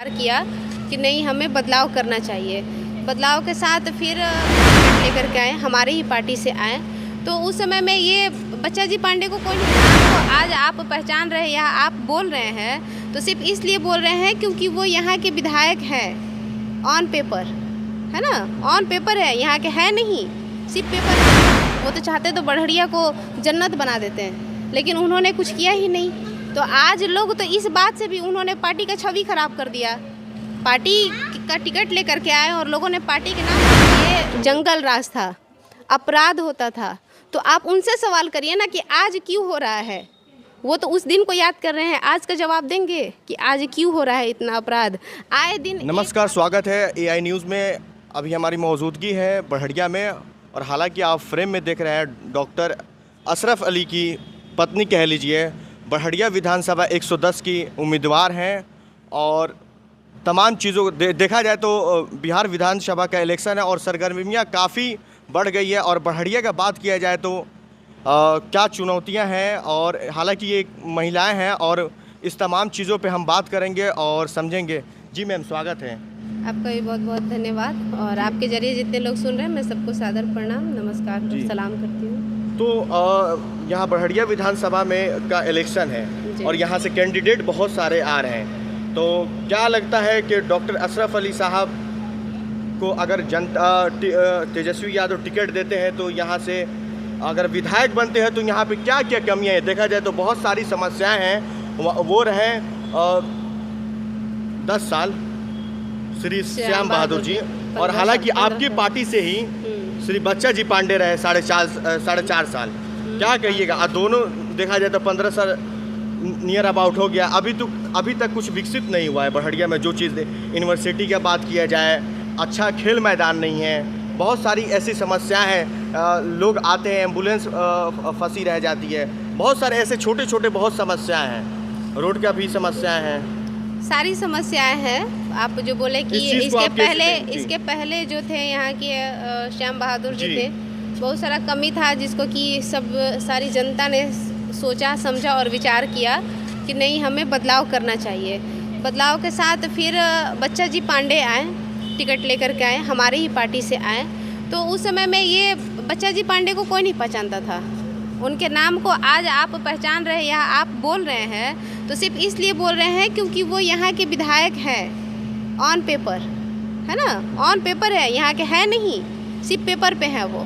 किया कि नहीं, हमें बदलाव करना चाहिए। बदलाव के साथ फिर लेकर के आए, हमारे ही पार्टी से आए। तो उस समय में ये बच्चा जी पांडे को कोई नहीं, तो आज आप पहचान रहे हैं या आप बोल रहे हैं तो सिर्फ इसलिए बोल रहे हैं क्योंकि वो यहाँ के विधायक हैं। ऑन पेपर है ना, ऑन पेपर है, यहाँ के है नहीं, सिर्फ पेपर है। वो तो चाहते तो बढ़िया को जन्नत बना देते हैं, लेकिन उन्होंने कुछ किया ही नहीं। तो आज लोग तो इस बात से भी उन्होंने पार्टी का छवि खराब कर दिया। पार्टी का टिकट लेकर के आए और लोगों ने पार्टी के नाम पर, ये जंगल राज था, अपराध होता था। तो आप उनसे सवाल करिए ना कि आज क्यों हो रहा है। वो तो उस दिन को याद कर रहे हैं, आज का जवाब देंगे कि आज क्यों हो रहा है इतना अपराध आए दिन। नमस्कार, स्वागत है एआई न्यूज़ में। अभी हमारी मौजूदगी है बढ़िया में, और हालांकि आप फ्रेम में देख रहे हैं डॉक्टर अशरफ अली की पत्नी कह लीजिए, बढ़िया विधानसभा 110 की उम्मीदवार हैं। और तमाम चीज़ों देखा जाए तो बिहार विधानसभा का इलेक्शन है और सरगर्मियाँ काफ़ी बढ़ गई है। और बढ़िया का बात किया जाए तो क्या चुनौतियां हैं, और हालांकि ये महिलाएं हैं, और इस तमाम चीज़ों पे हम बात करेंगे और समझेंगे। जी मैम, स्वागत है आपका भी बहुत बहुत धन्यवाद। और आपके जरिए जितने लोग सुन रहे हैं, मैं सबको सादर प्रणाम, नमस्कार और सलाम करती हूँ। तो यहाँ बढ़िया विधानसभा में का इलेक्शन है और यहाँ से कैंडिडेट बहुत सारे आ रहे हैं। तो क्या लगता है कि डॉक्टर अशरफ अली साहब को अगर जनता तेजस्वी यादव टिकट देते हैं तो यहाँ से अगर विधायक बनते हैं तो यहाँ पे क्या क्या कमियाँ हैं? देखा जाए तो बहुत सारी समस्याएं हैं। वो रहे 10 साल श्री श्याम बहादुर जी, और हालांकि आपकी पार्टी से ही श्री बच्चा जी पांडे रहे 4.5 साल। क्या कहिएगा? दोनों देखा जाए तो 15 साल नियर अबाउट हो गया। अभी तक कुछ विकसित नहीं हुआ है बढ़िया में। जो चीज़ यूनिवर्सिटी की बात किया जाए, अच्छा खेल मैदान नहीं है, बहुत सारी ऐसी समस्याएं हैं। लोग आते हैं, एम्बुलेंस फंसी रह जाती है, बहुत सारे ऐसे छोटे छोटे बहुत समस्याएं हैं। रोड का भी समस्याएं हैं, सारी समस्याएं हैं। आप जो बोले कि इसके पहले जो थे यहाँ के श्याम बहादुर जी थे, बहुत सारा कमी था जिसको कि सारी जनता ने सोचा, समझा और विचार किया कि नहीं, हमें बदलाव करना चाहिए। बदलाव के साथ फिर बच्चा जी पांडे आए, टिकट लेकर के आए, हमारी ही पार्टी से आए। तो उस समय में ये बच्चा जी पांडे को कोई नहीं पहचानता था। उनके नाम को आज आप पहचान रहे हैं या आप बोल रहे हैं तो सिर्फ इसलिए बोल रहे हैं क्योंकि वो यहाँ के विधायक हैं। ऑन पेपर है ना, ऑन पेपर है, यहाँ के है नहीं, सिर्फ पेपर पे है वो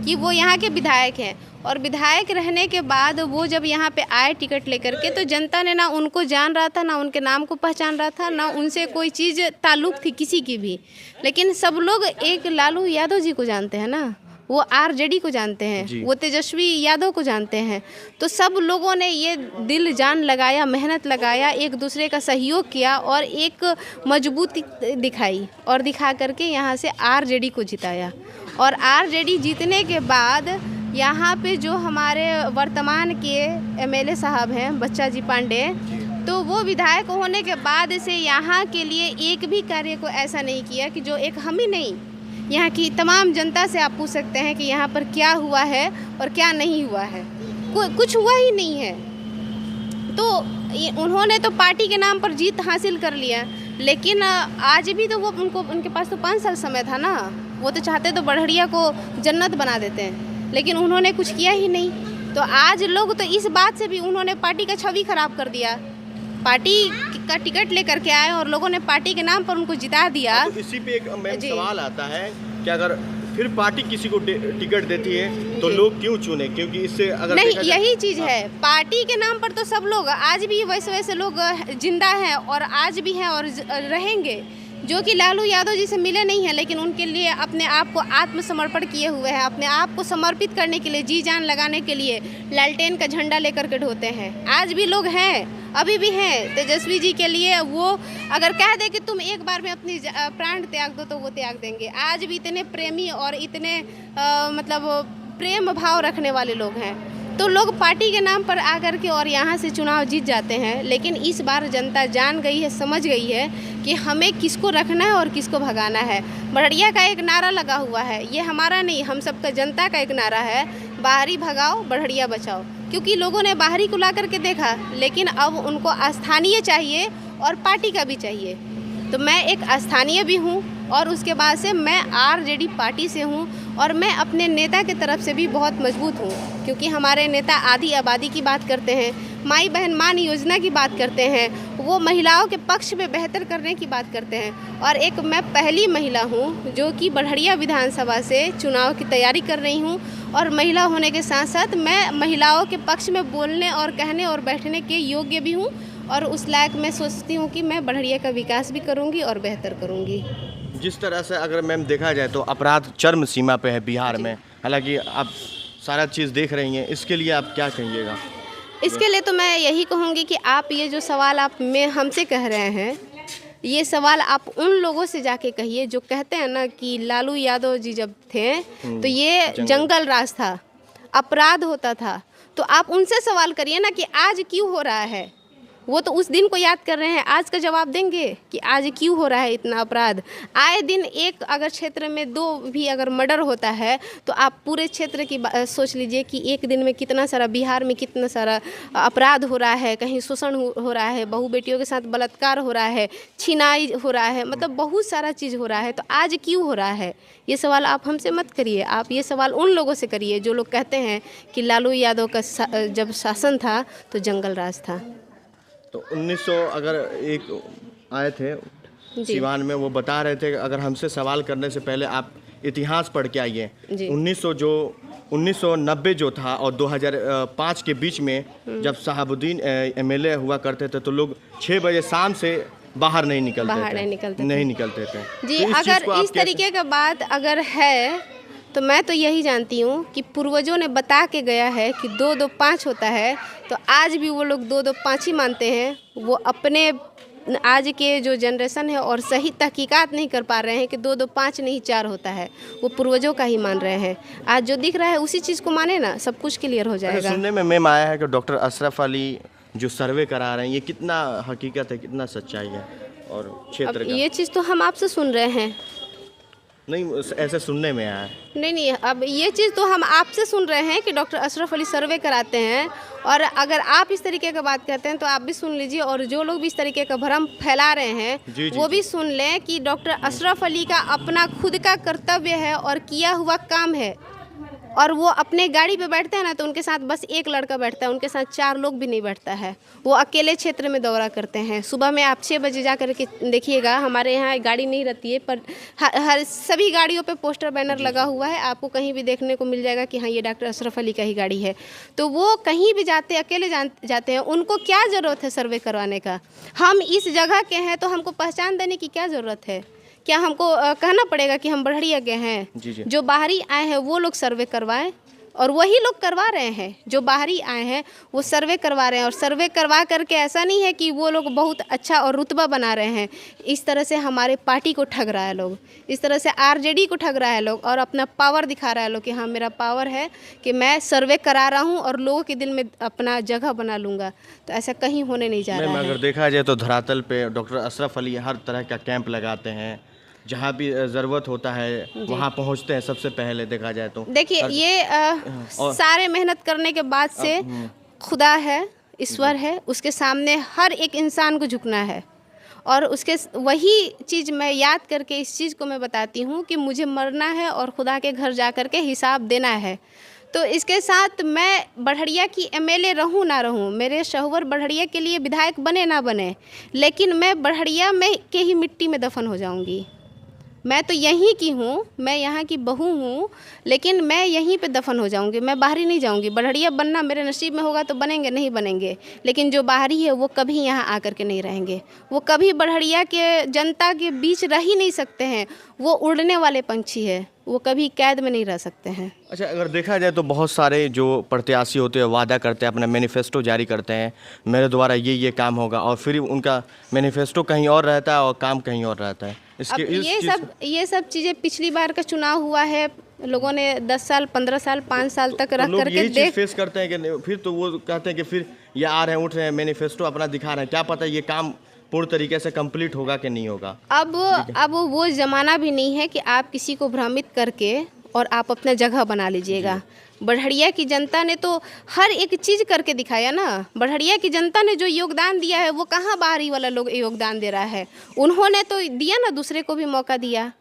कि वो यहाँ के विधायक हैं। और विधायक रहने के बाद वो जब यहाँ पे आए टिकट लेकर के, तो जनता ने ना उनको जान रहा था, ना उनके नाम को पहचान रहा था, ना उनसे कोई चीज़ ताल्लुक़ थी किसी की भी। लेकिन सब लोग एक लालू यादव जी को जानते हैं ना, वो आरजेडी को जानते हैं, वो तेजस्वी यादव को जानते हैं। तो सब लोगों ने ये दिल जान लगाया, मेहनत लगाया, एक दूसरे का सहयोग किया और एक मजबूती दिखाई, और दिखा करके यहाँ से आरजेडी को जिताया। और आरजेडी जीतने के बाद यहाँ पे जो हमारे वर्तमान के एमएलए साहब हैं बच्चा जी पांडे, तो वो विधायक होने के बाद से यहाँ के लिए एक भी कार्य को ऐसा नहीं किया कि जो एक हम ही नहीं, यहाँ की तमाम जनता से आप पूछ सकते हैं कि यहाँ पर क्या हुआ है और क्या नहीं हुआ है। कुछ हुआ ही नहीं है। तो उन्होंने तो पार्टी के नाम पर जीत हासिल कर लिया, लेकिन आज भी तो वो उनके पास तो 5 साल समय था ना। वो तो चाहते तो बढ़िया को जन्नत बना देते हैं, लेकिन उन्होंने कुछ किया ही नहीं। तो आज लोग तो इस बात से भी उन्होंने पार्टी का छवि खराब कर दिया। पार्टी का टिकट लेकर के आए और लोगों ने पार्टी के नाम पर उनको जिता दिया। तो इसी पे एक सवाल आता है कि अगर फिर पार्टी किसी को टिकट देती है तो लोग क्यों चुने? क्योंकि इससे अगर नहीं, यही चीज़ है, पार्टी के नाम पर तो सब लोग आज भी वैसे लोग जिंदा हैं और आज भी हैं और रहेंगे, जो कि लालू यादव जी से मिले नहीं हैं, लेकिन उनके लिए अपने आप को आत्मसमर्पण किए हुए हैं। अपने आप को समर्पित करने के लिए, जी जान लगाने के लिए लालटेन का झंडा लेकर के ढोते हैं। आज भी लोग हैं, अभी भी हैं। तेजस्वी जी के लिए वो अगर कह दे कि तुम एक बार में अपनी प्राण त्याग दो तो वो त्याग देंगे। आज भी इतने प्रेमी और इतने मतलब प्रेम भाव रखने वाले लोग हैं। तो लोग पार्टी के नाम पर आकर के और यहाँ से चुनाव जीत जाते हैं। लेकिन इस बार जनता जान गई है, समझ गई है कि हमें किसको रखना है और किसको भगाना है। बढ़िया का एक नारा लगा हुआ है, ये हमारा नहीं, हम सबका जनता का एक नारा है, बाहरी भगाओ बढ़िया बचाओ। क्योंकि लोगों ने बाहरी को ला करके देखा, लेकिन अब उनको स्थानीय चाहिए और पार्टी का भी चाहिए। तो मैं एक स्थानीय भी हूँ और उसके बाद से मैं आरजेडी पार्टी से हूँ और मैं अपने नेता की तरफ से भी बहुत मजबूत हूँ, क्योंकि हमारे नेता आधी आबादी की बात करते हैं, माई बहन मान योजना की बात करते हैं, वो महिलाओं के पक्ष में बेहतर करने की बात करते हैं। और एक मैं पहली महिला हूँ जो कि बढ़िया विधानसभा से चुनाव की तैयारी कर रही हूँ, और महिला होने के साथ साथ मैं महिलाओं के पक्ष में बोलने और कहने और बैठने के योग्य भी हूँ, और उस लायक मैं सोचती हूँ कि मैं बढ़िया का विकास भी करूँगी और बेहतर करूँगी। जिस तरह से अगर मैम देखा जाए तो अपराध चरम सीमा पे है बिहार में, हालांकि आप सारा चीज़ देख रही हैं, इसके लिए आप क्या कहिएगा? इसके लिए तो मैं यही कहूँगी कि आप ये जो सवाल आप में हमसे कह रहे हैं, ये सवाल आप उन लोगों से जाके कहिए जो कहते हैं ना कि लालू यादव जी जब थे तो ये जंगल राज था, अपराध होता था। तो आप उनसे सवाल करिए ना कि आज क्यों हो रहा है। वो तो उस दिन को याद कर रहे हैं, आज का जवाब देंगे कि आज क्यों हो रहा है इतना अपराध। आए दिन एक अगर क्षेत्र में 2 भी अगर मर्डर होता है तो आप पूरे क्षेत्र की सोच लीजिए कि एक दिन में कितना सारा, बिहार में कितना सारा अपराध हो रहा है, कहीं शोषण हो रहा है, बहू बेटियों के साथ बलात्कार हो रहा है, छिनाई हो रहा है, मतलब बहुत सारा चीज़ हो रहा है। तो आज क्यों हो रहा है, ये सवाल आप हमसे मत करिए, आप ये सवाल उन लोगों से करिए जो लोग कहते हैं कि लालू यादव का जब शासन था तो जंगल राज था। तो 1900 अगर एक आए थे सिवान में, वो बता रहे थे कि अगर हमसे सवाल करने से पहले आप इतिहास पढ़ के आइए। 1990 जो था और 2005 के बीच में जब शहाबुद्दीन एमएलए हुआ करते थे तो लोग 6 बजे शाम से बाहर नहीं निकलते थे। जी, तो अगर इस तरीके का बात अगर है तो मैं तो यही जानती हूँ कि पूर्वजों ने बता के गया है कि 2-2-5 होता है, तो आज भी वो लोग 2-2-5 ही मानते हैं। वो अपने आज के जो जनरेशन है और सही तहकीकात नहीं कर पा रहे हैं कि 2-2-5 नहीं 4 होता है, वो पूर्वजों का ही मान रहे हैं। आज जो दिख रहा है उसी चीज़ को माने ना, सब कुछ क्लियर हो जाएगा। सुनने में मैम आया है कि डॉक्टर अशरफ अली जो सर्वे करा रहे हैं, ये कितना हकीकत है, कितना सच्चाई है और क्षेत्र का? ये चीज़ तो हम आपसे सुन रहे हैं। नहीं, ऐसे सुनने में आया है। नहीं, अब ये चीज़ तो हम आपसे सुन रहे हैं कि डॉक्टर अशरफ अली सर्वे कराते हैं, और अगर आप इस तरीके का बात कहते हैं तो आप भी सुन लीजिए, और जो लोग भी इस तरीके का भ्रम फैला रहे हैं वो भी सुन लें कि डॉक्टर अशरफ अली का अपना खुद का कर्तव्य है और किया हुआ काम है। और वो अपने गाड़ी पे बैठते हैं ना तो उनके साथ बस एक लड़का बैठता है, उनके साथ 4 लोग भी नहीं बैठता है। वो अकेले क्षेत्र में दौरा करते हैं। सुबह में आप 6 बजे जा कर के देखिएगा, हमारे यहाँ गाड़ी नहीं रहती है पर हर सभी गाड़ियों पे पोस्टर बैनर लगा हुआ है, आपको कहीं भी देखने को मिल जाएगा कि हाँ ये डॉक्टर अशरफ अली का ही गाड़ी है। तो वो कहीं भी जाते अकेले जाते हैं, उनको क्या ज़रूरत है सर्वे करवाने का। हम इस जगह के हैं तो हमको पहचान देने की क्या ज़रूरत है। क्या हमको कहना पड़ेगा कि हम बढ़िया के हैं? जो बाहरी आए हैं वो लोग सर्वे करवाएं, और वही लोग करवा रहे हैं। जो बाहरी आए हैं वो सर्वे करवा रहे हैं, और सर्वे करवा करके ऐसा नहीं है कि वो लोग बहुत अच्छा और रुतबा बना रहे हैं। इस तरह से हमारे पार्टी को ठग रहा है लोग, इस तरह से आरजेडी को ठग रहा है लोग, और अपना पावर दिखा रहा है लोग कि हाँ मेरा पावर है कि मैं सर्वे करा रहा हूँ और लोगों के दिल में अपना जगह बना लूँगा। तो ऐसा कहीं होने नहीं जा रहा है। अगर देखा जाए तो धरातल पे डॉक्टर अशरफ अली हर तरह का कैंप लगाते हैं, जहाँ भी ज़रूरत होता है वहाँ पहुँचते हैं सबसे पहले। देखा जाए तो देखिए ये सारे मेहनत करने के बाद से खुदा है, ईश्वर है, उसके सामने हर एक इंसान को झुकना है। और उसके वही चीज़ मैं याद करके इस चीज़ को मैं बताती हूँ कि मुझे मरना है और खुदा के घर जा कर के हिसाब देना है। तो इसके साथ मैं बढ़िया की एमएलए रहूं ना रहूं, मेरे शौहर बढ़िया के लिए विधायक बने ना बने, लेकिन मैं बढ़िया में के ही मिट्टी में दफन हो जाऊंगी। मैं तो यहीं की हूँ, मैं यहाँ की बहू हूँ, लेकिन मैं यहीं पे दफन हो जाऊँगी, मैं बाहरी नहीं जाऊँगी। बढ़िया बनना मेरे नसीब में होगा तो बनेंगे, नहीं बनेंगे, लेकिन जो बाहरी है वो कभी यहाँ आकर के नहीं रहेंगे। वो कभी बढ़िया के जनता के बीच रह ही नहीं सकते हैं। वो उड़ने वाले पंछी है, वो कभी कैद में नहीं रह सकते हैं। अच्छा, अगर देखा जाए तो बहुत सारे जो प्रत्याशी होते हैं वादा करते हैं, अपना मैनिफेस्टो जारी करते हैं, मेरे द्वारा ये काम होगा, और फिर उनका मैनिफेस्टो कहीं और रहता है और काम कहीं और रहता है। अब ये सब चीज़ें पिछली बार का चुनाव हुआ है, लोगों ने 10 साल 15 साल 5 साल तक रख करके देख फेस करते हैं कि फिर तो वो कहते हैं कि फिर ये आ रहे हैं, उठ रहे हैं, मैनिफेस्टो अपना दिखा रहे हैं, क्या पता ये काम पूर्ण तरीके से कंप्लीट होगा कि नहीं होगा। अब वो ज़माना भी नहीं है कि आप किसी को भ्रमित करके और आप अपना जगह बना लीजिएगा। बढ़िया की जनता ने तो हर एक चीज़ करके दिखाया ना। बढ़िया की जनता ने जो योगदान दिया है वो कहाँ बाहरी वाला लोग योगदान दे रहा है। उन्होंने तो दिया ना, दूसरे को भी मौका दिया,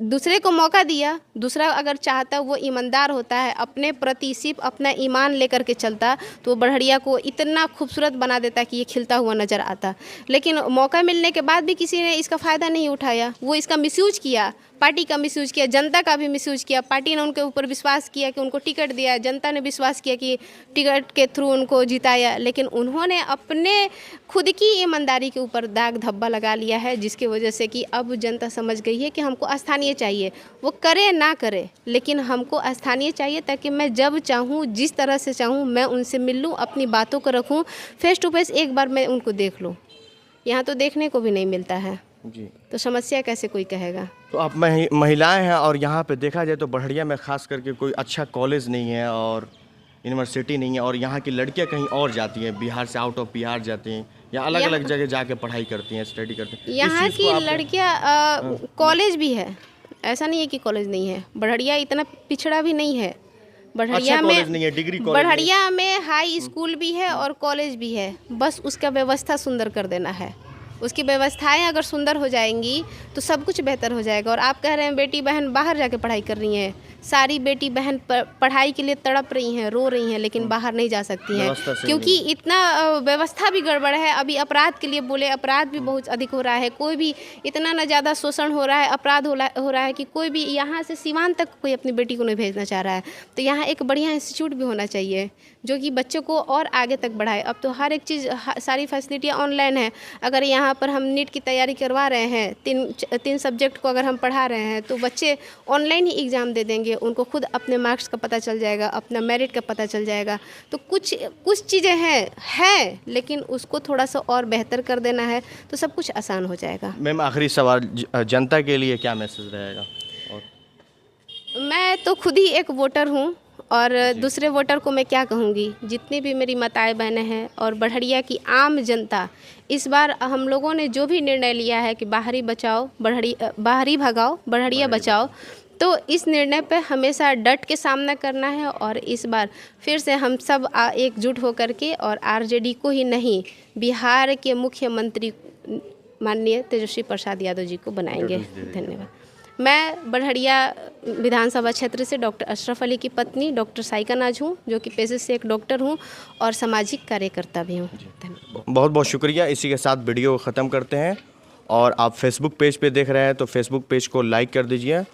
दूसरे को मौका दिया। दूसरा अगर चाहता वो ईमानदार होता है, अपने प्रति सिर्फ अपना ईमान लेकर के चलता, तो बढ़िया को इतना खूबसूरत बना देता कि ये खिलता हुआ नज़र आता। लेकिन मौका मिलने के बाद भी किसी ने इसका फ़ायदा नहीं उठाया। वो इसका मिसयूज किया, पार्टी का मिसयूज किया, जनता का भी मिसयूज किया। पार्टी ने उनके ऊपर विश्वास किया कि उनको टिकट दिया, जनता ने विश्वास किया कि टिकट के थ्रू उनको जिताया, लेकिन उन्होंने अपने खुद की ईमानदारी के ऊपर दाग धब्बा लगा लिया है, जिसकी वजह से कि अब जनता समझ गई है कि हमको स्थानीय चाहिए। वो करे ना करे, लेकिन हमको स्थानीय चाहिए, ताकि मैं जब चाहूँ, जिस तरह से चाहूँ, मैं उनसे मिल लूँ, अपनी बातों को रखूँ, फेस टू फेस एक बार मैं उनको देख लूँ। यहाँ तो देखने को भी नहीं मिलता है जी। तो समस्या कैसे कोई कहेगा। तो आप महिलाएं हैं, और यहाँ पे देखा जाए तो बढ़िया में ख़ास करके कोई अच्छा कॉलेज नहीं है और यूनिवर्सिटी नहीं है, और यहाँ की लड़कियाँ कहीं और जाती हैं, बिहार से आउट ऑफ बिहार जाती हैं या अलग अलग जगह जाके पढ़ाई करती हैं, स्टडी करती हैं। यहाँ की लड़कियाँ कॉलेज भी है, ऐसा नहीं है कि कॉलेज नहीं है। बढ़िया इतना पिछड़ा भी नहीं है। बढ़िया अच्छा में नहीं है, डिग्री कॉलेज बढ़िया में हाई स्कूल भी है और कॉलेज भी है, बस उसका व्यवस्था सुंदर कर देना है। उसकी व्यवस्थाएं अगर सुंदर हो जाएंगी तो सब कुछ बेहतर हो जाएगा। और आप कह रहे हैं बेटी बहन बाहर जाके पढ़ाई कर रही हैं, सारी बेटी बहन पढ़ाई के लिए तड़प रही हैं, रो रही हैं, लेकिन बाहर नहीं जा सकती हैं क्योंकि इतना व्यवस्था भी गड़बड़ है। अभी अपराध के लिए बोले, अपराध भी बहुत अधिक हो रहा है। कोई भी इतना ना ज़्यादा शोषण हो रहा है, अपराध हो रहा है कि कोई भी यहाँ से सीमांत तक कोई अपनी बेटी को नहीं भेजना चाह रहा है। तो यहाँ एक बढ़िया इंस्टीट्यूट भी होना चाहिए जो कि बच्चों को और आगे तक बढ़ाए। अब तो हर एक चीज़, सारी फैसिलिटियाँ ऑनलाइन है। अगर यहाँ पर हम नीट की तैयारी करवा रहे हैं, तीन सब्जेक्ट को अगर हम पढ़ा रहे हैं, तो बच्चे ऑनलाइन ही एग्ज़ाम दे देंगे। उनको खुद अपने मार्क्स का पता चल जाएगा, अपना मेरिट का पता चल जाएगा। तो कुछ चीज़ें हैं, लेकिन उसको थोड़ा सा और बेहतर कर देना है तो सब कुछ आसान हो जाएगा। मैम आखिरी सवाल, जनता के लिए क्या मैसेज रहेगा? और मैं तो खुद ही एक वोटर हूँ और दूसरे वोटर को मैं क्या कहूँगी। जितनी भी मेरी माताएं बहनें हैं और बढ़िया की आम जनता, इस बार हम लोगों ने जो भी निर्णय लिया है कि बाहरी भगाओ बढ़िया बचाओ, तो इस निर्णय पे हमेशा डट के सामना करना है। और इस बार फिर से हम सब एकजुट होकर के, और आरजेडी को ही नहीं, बिहार के मुख्यमंत्री माननीय तेजस्वी प्रसाद यादव जी को बनाएंगे। धन्यवाद। मैं बढ़िया विधानसभा क्षेत्र से डॉक्टर अशरफ अली की पत्नी डॉक्टर साइका नाज हूँ, जो कि पेशे से एक डॉक्टर हूँ और सामाजिक कार्यकर्ता भी हूँ। बहुत बहुत शुक्रिया। इसी के साथ वीडियो को ख़त्म करते हैं। और आप फेसबुक पेज पे देख रहे हैं तो फेसबुक पेज को लाइक कर दीजिए,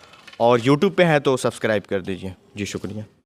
और यूट्यूब पे हैं तो सब्सक्राइब कर दीजिए। जी शुक्रिया।